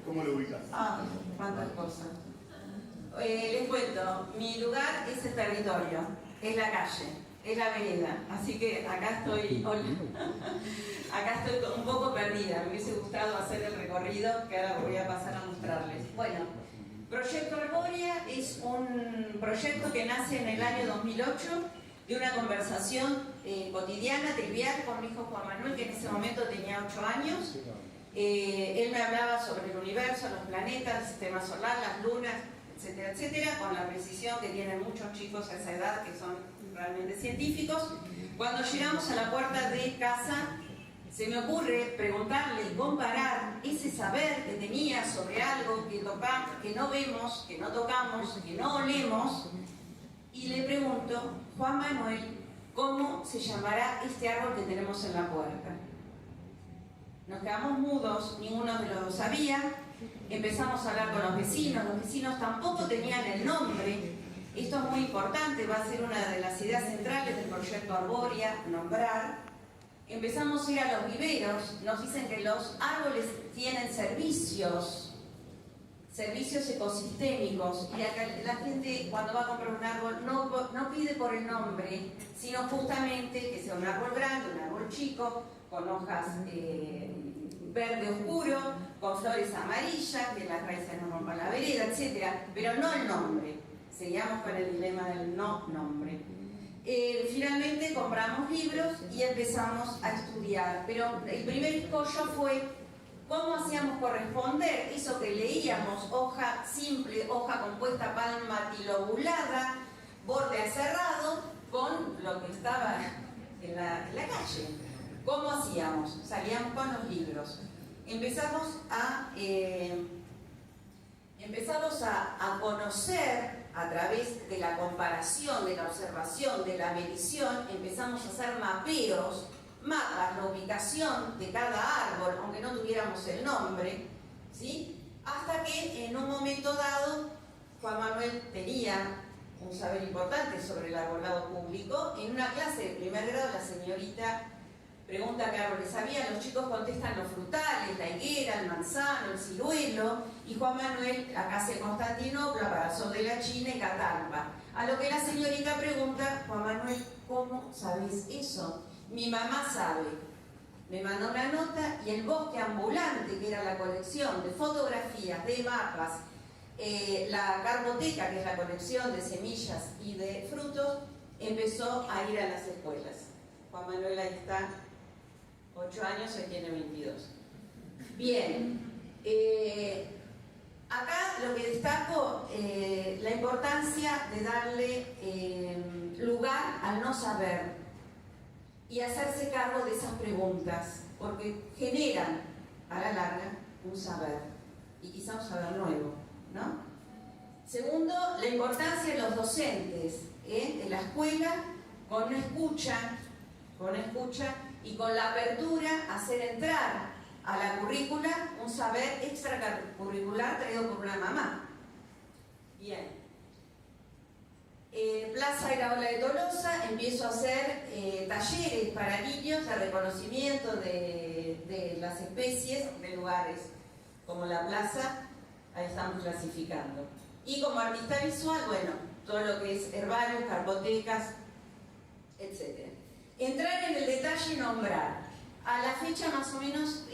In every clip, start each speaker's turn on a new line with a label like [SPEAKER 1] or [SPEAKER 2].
[SPEAKER 1] ¿Cómo lo ubicas?
[SPEAKER 2] Cuántas cosas. Les cuento, mi lugar es el territorio, es la calle, es la vereda, así que acá estoy, acá estoy un poco perdida. Me hubiese gustado hacer el recorrido que ahora voy a pasar a mostrarles. Bueno, Proyecto Arbórea es un proyecto que nace en el año 2008 de una conversación cotidiana, trivial, con mi hijo Juan Manuel, que en ese momento tenía 8 años. Él me hablaba sobre el universo, los planetas, el sistema solar, las lunas, etcétera, etcétera, con la precisión que tienen muchos chicos a esa edad, que son realmente científicos. Cuando llegamos a la puerta de casa, se me ocurre preguntarle y comparar ese saber que tenía sobre algo que tocamos, que no vemos, que no tocamos, que no olemos, y le pregunto, Juan Manuel, ¿cómo se llamará este árbol que tenemos en la puerta? Nos quedamos mudos, ninguno de los dos sabía. Empezamos a hablar con los vecinos tampoco tenían el nombre. Esto es muy importante, va a ser una de las ideas centrales del proyecto Arbórea, nombrar. Empezamos a ir a los viveros, nos dicen que los árboles tienen servicios ecosistémicos, y acá la gente cuando va a comprar un árbol no pide por el nombre, sino justamente que sea un árbol grande, un árbol chico, con hojas verde oscuro, con flores amarillas, que las raíces no rompan la vereda, etc. Pero no el nombre. Seguíamos con el dilema del no nombre. Finalmente compramos libros y empezamos a estudiar, pero el primer escollo fue cómo hacíamos corresponder eso que leíamos, hoja simple, hoja compuesta palmatilobulada, borde aserrado, con lo que estaba en la calle. ¿Cómo hacíamos? Salíamos con los libros. Empezamos a conocer a través de la comparación, de la observación, de la medición. Empezamos a hacer mapeos, mapas, la ubicación de cada árbol, aunque no tuviéramos el nombre, ¿sí? Hasta que en un momento dado Juan Manuel tenía un saber importante sobre el arbolado público. En una clase de primer grado la señorita pregunta qué árboles había, los chicos contestan los frutales, la higuera, el manzano, el ciruelo, y Juan Manuel, Acacia Constantinopla, Parasol de la China y Catalpa. A lo que la señorita pregunta, Juan Manuel, ¿cómo sabes eso? Mi mamá sabe. Me mandó una nota y el bosque ambulante, que era la colección de fotografías, de mapas, la carboteca, que es la colección de semillas y de frutos, empezó a ir a las escuelas. Juan Manuel ahí está, 8 años, hoy tiene 22. Bien, acá lo que destaco, la importancia de darle lugar al no saber y hacerse cargo de esas preguntas, porque generan a la larga un saber, y quizá un saber nuevo, ¿no? Segundo, la importancia de los docentes de la escuela, con una escucha y con la apertura a hacer entrar a la currícula un saber extracurricular traído por una mamá. Bien. Plaza Iraola de Tolosa, empiezo a hacer talleres para niños de reconocimiento de las especies de lugares como la plaza, ahí estamos clasificando. Y como artista visual, bueno, todo lo que es herbarios, carpotecas, etc. Entrar en el detalle y nombrar. A la fecha más o menos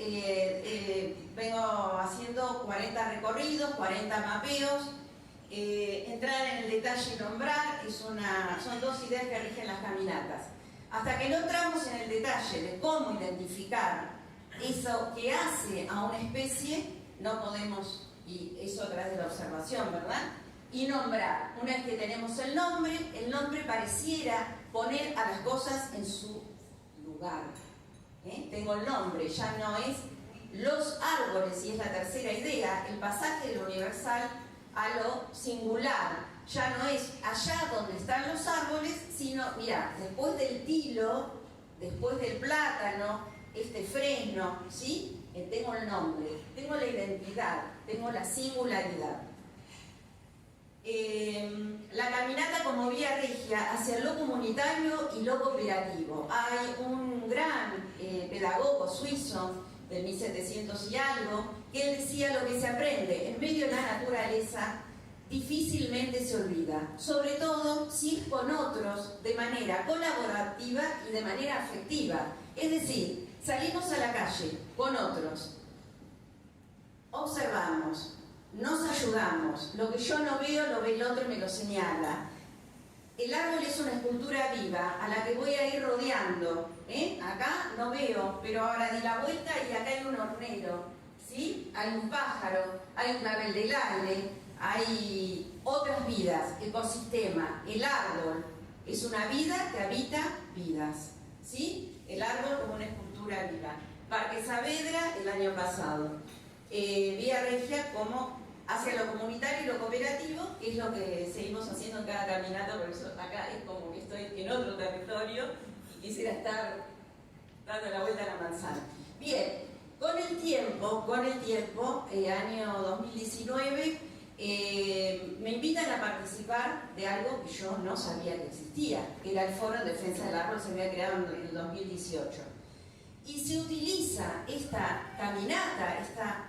[SPEAKER 2] vengo haciendo 40 recorridos, 40 mapeos. Entrar en el detalle y nombrar son dos ideas que rigen las caminatas. Hasta que no entramos en el detalle de cómo identificar eso que hace a una especie, no podemos, y eso a través de la observación, ¿verdad? Y nombrar. Una vez que tenemos el nombre pareciera poner a las cosas en su lugar. Tengo el nombre, ya no es los árboles, y es la tercera idea, el pasaje de lo universal a lo singular. Ya no es allá donde están los árboles, sino, mirá, después del tilo, después del plátano, este fresno, ¿sí? Tengo el nombre, tengo la identidad, tengo la singularidad. La caminata como vía regia hacia lo comunitario y lo cooperativo. Hay un gran pedagogo suizo del 1700 y algo, que él decía: lo que se aprende en medio de la naturaleza difícilmente se olvida, sobre todo si es con otros de manera colaborativa y de manera afectiva. Es decir, salimos a la calle con otros, observamos, nos ayudamos, lo que yo no veo lo ve el otro y me lo señala. El árbol es una escultura viva a la que voy a ir rodeando. Acá no veo, pero ahora di la vuelta y acá hay un hornero, ¿sí? Hay un pájaro, hay un clavel del aire, hay otras vidas, ecosistema. El árbol es una vida que habita vidas, ¿sí? El árbol como una escultura viva. Parque Saavedra el año pasado. Vía Regia como hacia lo comunitario y lo cooperativo, que es lo que seguimos haciendo en cada caminata. Por eso acá es como que estoy en otro territorio y quisiera estar dando la vuelta a la manzana. Bien, con el tiempo, año 2019, me invitan a participar de algo que yo no sabía que existía, que era el Foro en Defensa del Árbol. Se había creado en el 2018. Y se utiliza esta caminata, esta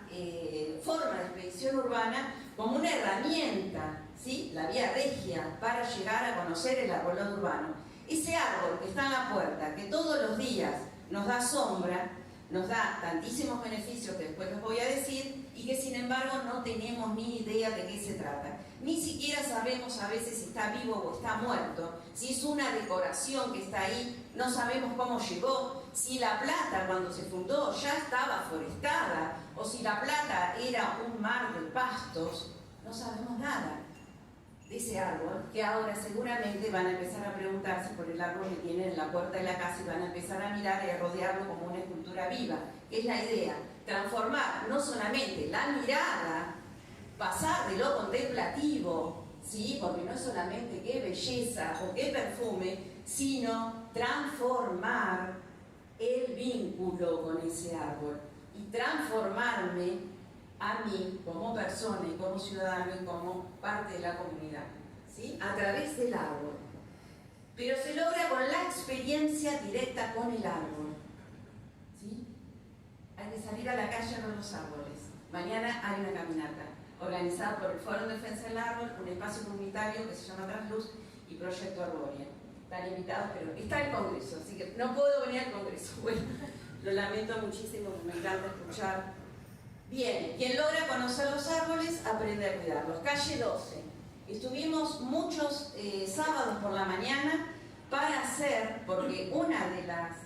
[SPEAKER 2] forma de expedición urbana como una herramienta, ¿sí? La vía regia, para llegar a conocer el arbolado urbano. Ese árbol que está en la puerta, que todos los días nos da sombra, nos da tantísimos beneficios que después les voy a decir, y que sin embargo no tenemos ni idea de qué se trata. Ni siquiera sabemos a veces si está vivo o está muerto, si es una decoración que está ahí, no sabemos cómo llegó, si La Plata cuando se fundó ya estaba forestada, o si La Plata era un mar de pastos. No sabemos nada de ese árbol, que ahora seguramente van a empezar a preguntarse por el árbol que tienen en la puerta de la casa y van a empezar a mirar y a rodearlo como una escultura viva, que es la idea, transformar no solamente la mirada, pasar de lo contemplativo, ¿sí? Porque no es solamente qué belleza o qué perfume, sino transformar el vínculo con ese árbol y transformarme a mí como persona y como ciudadano y como parte de la comunidad, ¿sí? A través del árbol. Pero se logra con la experiencia directa con el árbol, ¿sí? Hay que salir a la calle a ver los árboles. Mañana hay una caminata organizada por el Foro en Defensa del Árbol, un espacio comunitario que se llama Transluz y Proyecto Arbórea. Están invitados, pero está el Congreso, así que no puedo venir al Congreso. Bueno, lo lamento muchísimo, me encanta escuchar. Bien, quien logra conocer los árboles, aprende a cuidarlos. Calle 12. Estuvimos muchos sábados por la mañana para hacer, porque una de las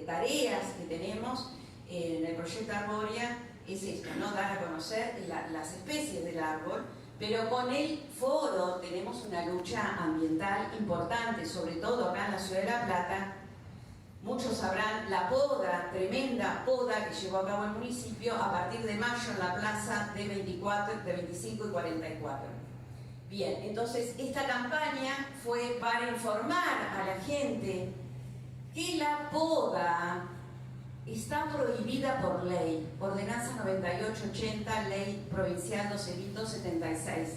[SPEAKER 2] tareas que tenemos en el Proyecto Arbórea es esto, ¿no? Dar a conocer las especies del árbol, pero con el foro tenemos una lucha ambiental importante, sobre todo acá en la ciudad de La Plata. Muchos sabrán la poda, tremenda poda que llevó a cabo el municipio a partir de mayo en la plaza de 25 y 44. Bien, entonces esta campaña fue para informar a la gente que la poda está prohibida por ley, Ordenanza 9880, Ley Provincial 12.276,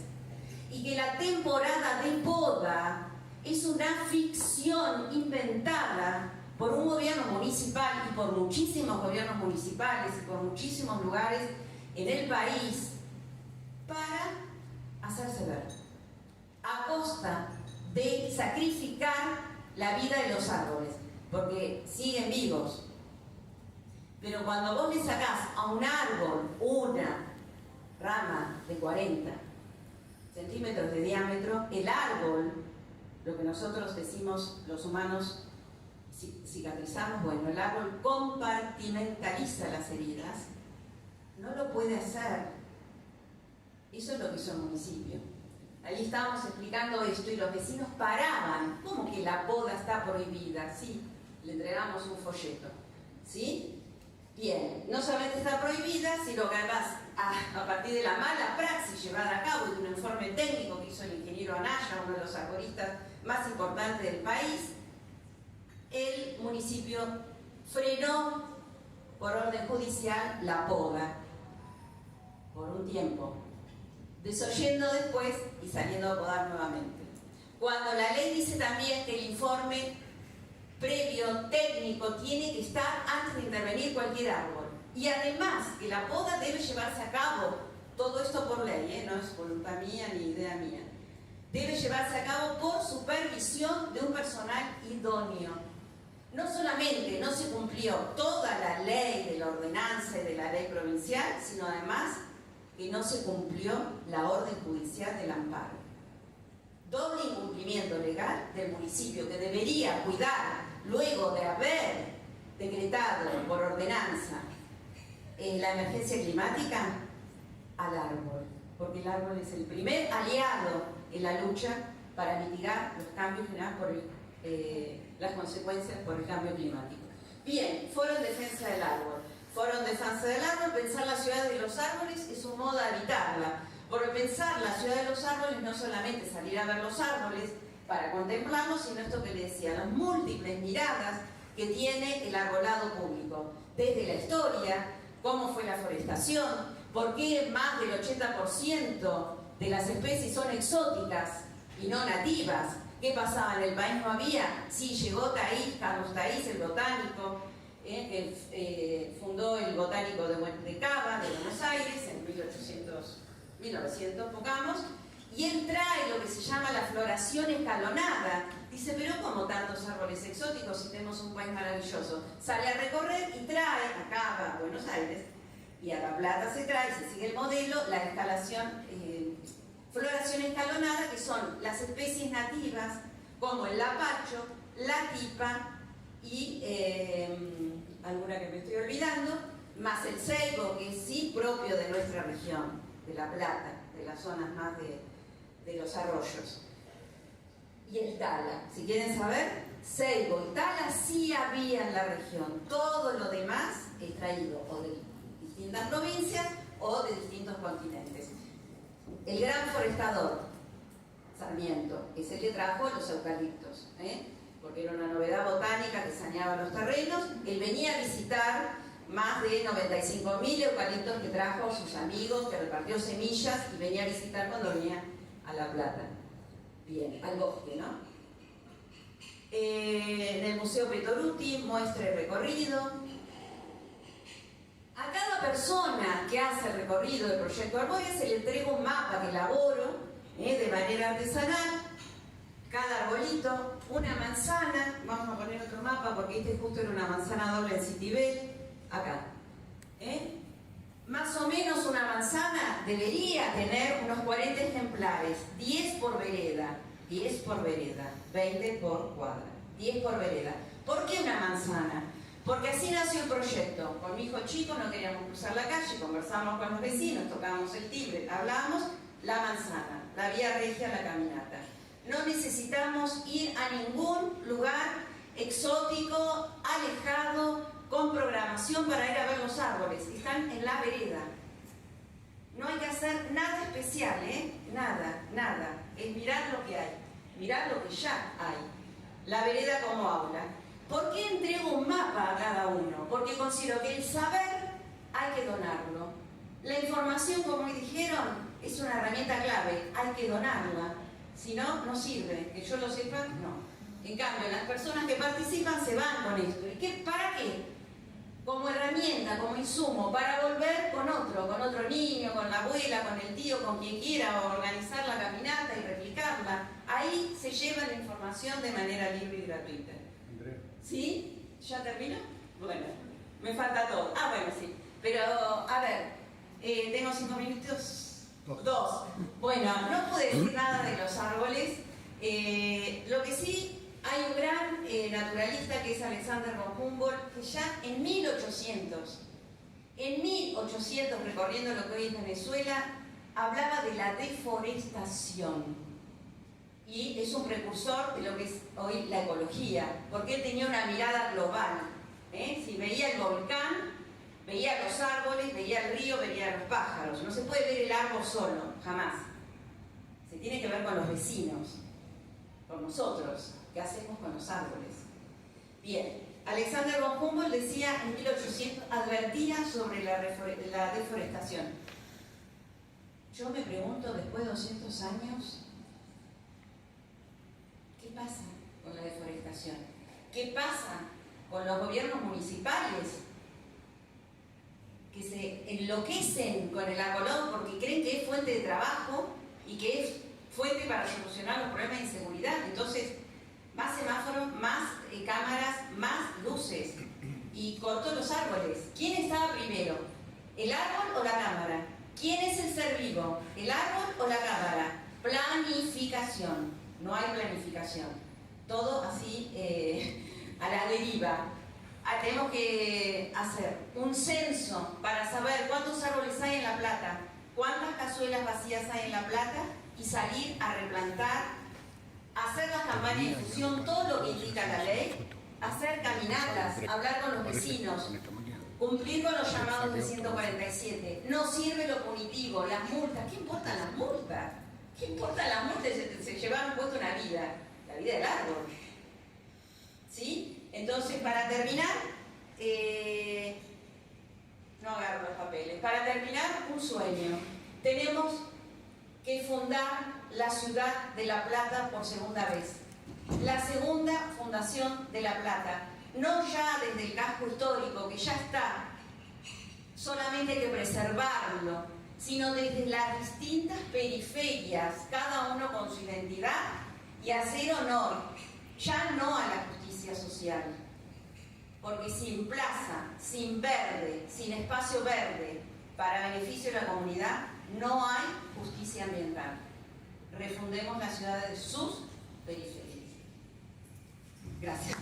[SPEAKER 2] y que la temporada de poda es una ficción inventada por un gobierno municipal y por muchísimos gobiernos municipales y por muchísimos lugares en el país para hacerse ver, a costa de sacrificar la vida de los árboles, porque siguen vivos. Pero cuando vos le sacás a un árbol una rama de 40 centímetros de diámetro, el árbol, lo que nosotros decimos los humanos, cicatrizamos, bueno, el árbol compartimentaliza las heridas, no lo puede hacer. Eso es lo que hizo el municipio. Ahí estábamos explicando esto y los vecinos paraban. ¿Cómo que la poda está prohibida? Sí, le entregamos un folleto, ¿sí? Bien, no solamente está prohibida, sino que además a partir de la mala praxis llevada a cabo y de un informe técnico que hizo el ingeniero Anaya, uno de los arboristas más importantes del país, el municipio frenó por orden judicial la poda por un tiempo, desoyendo después y saliendo a podar nuevamente. Cuando la ley dice también que el informe previo técnico tiene que estar antes de intervenir cualquier árbol. Y además que la poda debe llevarse a cabo, todo esto por ley, no es voluntad mía ni idea mía, debe llevarse a cabo por supervisión de un personal idóneo. No solamente no se cumplió toda la ley de la ordenanza y de la ley provincial, sino además que no se cumplió la orden judicial del amparo. Doble incumplimiento legal del municipio, que debería cuidar, luego de haber decretado por ordenanza la emergencia climática, al árbol, porque el árbol es el primer aliado en la lucha para mitigar los cambios generados por las consecuencias por el cambio climático. Bien, foro en defensa del árbol. Foro en defensa del árbol, pensar la ciudad de los árboles es un modo de habitarla. Porque pensar la ciudad de los árboles no solamente salir a ver los árboles para contemplarlos, sino esto que le decía, las múltiples miradas que tiene el arbolado público. Desde la historia, cómo fue la forestación, por qué más del 80% de las especies son exóticas y no nativas. ¿Qué pasaba? En el país no había. Sí, llegó Taís, Carlos Taís, el botánico, que fundó el Botánico de Cava, de Buenos Aires, en 1900, pongamos, y él trae lo que se llama la floración escalonada. Dice, pero ¿cómo tantos árboles exóticos si tenemos un país maravilloso? Sale a recorrer y trae a Cava, a Buenos Aires, y a La Plata se trae, se sigue el modelo, la floración escalonada, que son las especies nativas, como el lapacho, la tipa y alguna que me estoy olvidando, más el ceibo, que es sí propio de nuestra región, de La Plata, de las zonas más de los arroyos. Y el tala, si quieren saber, ceibo y tala sí había en la región. Todo lo demás es traído o de distintas provincias o de distintos continentes. El gran forestador, Sarmiento, es el que trajo los eucaliptos, porque era una novedad botánica que saneaba los terrenos. Él venía a visitar más de 95.000 eucaliptos que trajo sus amigos, que repartió semillas y venía a visitar cuando venía a La Plata. Bien, al bosque, ¿no? En el Museo Petoruti muestra el recorrido. A cada persona que hace el recorrido del proyecto Arboria se le entrega un mapa que elaboro de manera artesanal. Cada arbolito, una manzana, vamos a poner otro mapa porque este justo era una manzana doble en Citibel, acá. Más o menos una manzana debería tener unos 40 ejemplares, 10 por vereda, 10 por vereda, 20 por cuadra, 10 por vereda. ¿Por qué una manzana? Porque así nació el proyecto. Con mi hijo chico no queríamos cruzar la calle, conversamos con los vecinos, tocábamos el timbre, hablábamos, la manzana, la vía regia, la caminata. No necesitamos ir a ningún lugar exótico, alejado, con programación para ir a ver los árboles. Están en la vereda. No hay que hacer nada especial, Nada, nada. Es mirar lo que hay, mirar lo que ya hay. La vereda como aula. ¿Por qué entrego un mapa a cada uno? Porque considero que el saber hay que donarlo. La información, como dijeron, es una herramienta clave, hay que donarla. Si no, no sirve. Que yo lo sepa, no. En cambio, las personas que participan se van con esto. ¿Y para qué? Como herramienta, como insumo, para volver con otro niño, con la abuela, con el tío, con quien quiera, organizar la caminata y replicarla. Ahí se lleva la información de manera libre y gratuita. ¿Sí? ¿Ya termino? Bueno, me falta todo. Ah, bueno, sí. Pero, a ver, tengo 5 minutos. 2. Bueno, no pude decir nada de los árboles. Lo que sí, hay un gran naturalista que es Alexander von Humboldt, que ya en 1800, recorriendo lo que hoy es Venezuela, hablaba de la deforestación. Y es un precursor de lo que es hoy la ecología, porque él tenía una mirada global. Si veía el volcán, veía los árboles, veía el río, veía los pájaros. No se puede ver el árbol solo, jamás. Se tiene que ver con los vecinos, con nosotros. ¿Qué hacemos con los árboles? Bien, Alexander von Humboldt decía en 1800, advertía sobre la deforestación. Yo me pregunto, después de 200 años, ¿qué pasa con la deforestación? ¿Qué pasa con los gobiernos municipales que se enloquecen con el Acolón porque creen que es fuente de trabajo y que es fuente para solucionar los problemas de inseguridad. Entonces, más semáforos, más cámaras, más luces. Y cortó los árboles. ¿Quién estaba primero? ¿El árbol o la cámara? ¿Quién es el ser vivo? ¿El árbol o la cámara? Planificación. No hay planificación. Todo así a la deriva. Tenemos que hacer un censo para saber cuántos árboles hay en La Plata, cuántas cazuelas vacías hay en La Plata y salir a replantar, hacer las campañas de difusión, todo lo que indica la ley, hacer caminatas, hablar con los vecinos, cumplir con los llamados de 147. No sirve lo punitivo, las multas. ¿Qué importan las multas? ¿Qué importan las multas? Se llevaron puesto una vida, la vida del árbol. ¿Sí? Entonces, para terminar, no agarro los papeles, para terminar, un sueño. Tenemos que fundar la ciudad de La Plata por segunda vez. La segunda fundación de La Plata. No ya desde el casco histórico, que ya está, solamente hay que preservarlo, sino desde las distintas periferias, cada uno con su identidad, y hacer honor, ya no a la justicia social. Porque sin plaza, sin verde, sin espacio verde, para beneficio de la comunidad, no hay justicia ambiental. Refundemos las ciudades de sus periferias. Gracias.